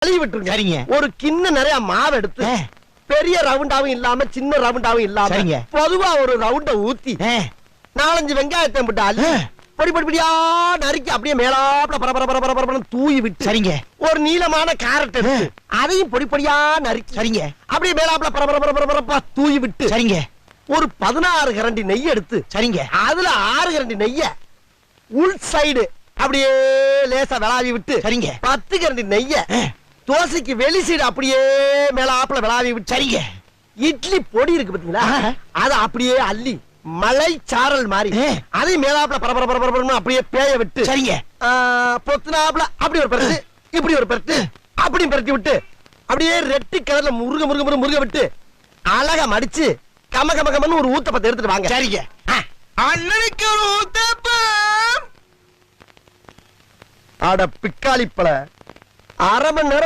கழுவி விட்டுருங்க. சரிங்க. ஒரு கிண்ண நிறைய மாவு எடுத்து பெரிய ரவுண்டாவும் இல்லாம சின்ன ரவுண்டாவும் இல்லாம பொதுவா ஒரு ரவுண்ட ஊத்தி 4-5 வெங்காயத்தை போட்டு அள்ளி பொடி பொடியா நறுக்கி அப்படியே மேலாப்ல பரபர தூவி விட்டு சரிங்க. ஒரு நீளமான கேரட் எடுத்து அதையும் பொடி பொடியா நறுக்கி சரிங்க. அப்படியே மேலாப்ல பரபர தூவி விட்டு சரிங்க. ஒரு 16 கரண்டி நெய் எடுத்து சரிங்க. அதுல 6 கரண்டி நெய்ய உள் சைடு அப்படியே லேசா விளாவி விட்டு சரிங்க. 10 கரண்டி நெய்ய தோசைக்கு வெளி சைடு அப்படியே மேலாப்ல விளாவி விட்டு சரிங்க. இட்லி பொடி இருக்கு பாத்தீங்களா, அத அப்படியே அள்ளி மலை சாரல் மாதிரி அதை மேலாப்ல பரபர அப்படியே பேய விட்டு சரிங்க. பொத்துனாப்ல அப்படி ஒரு பரட்டு இப்படி ஒரு பரட்டு அப்படி பரட்டி விட்டு அப்படியே ரெட்டி கலர்ல முருக விட்டு அழகா மடிச்சு கமன்னு ஒரு ஊத்தப்பத்தை எடுத்துட்டு வாங்க. சரிங்க. அண்ணனுக்கு ஒரு ஊத்தப்பம். அட பிக்காளிப்பழ, அரை மணி நேரமா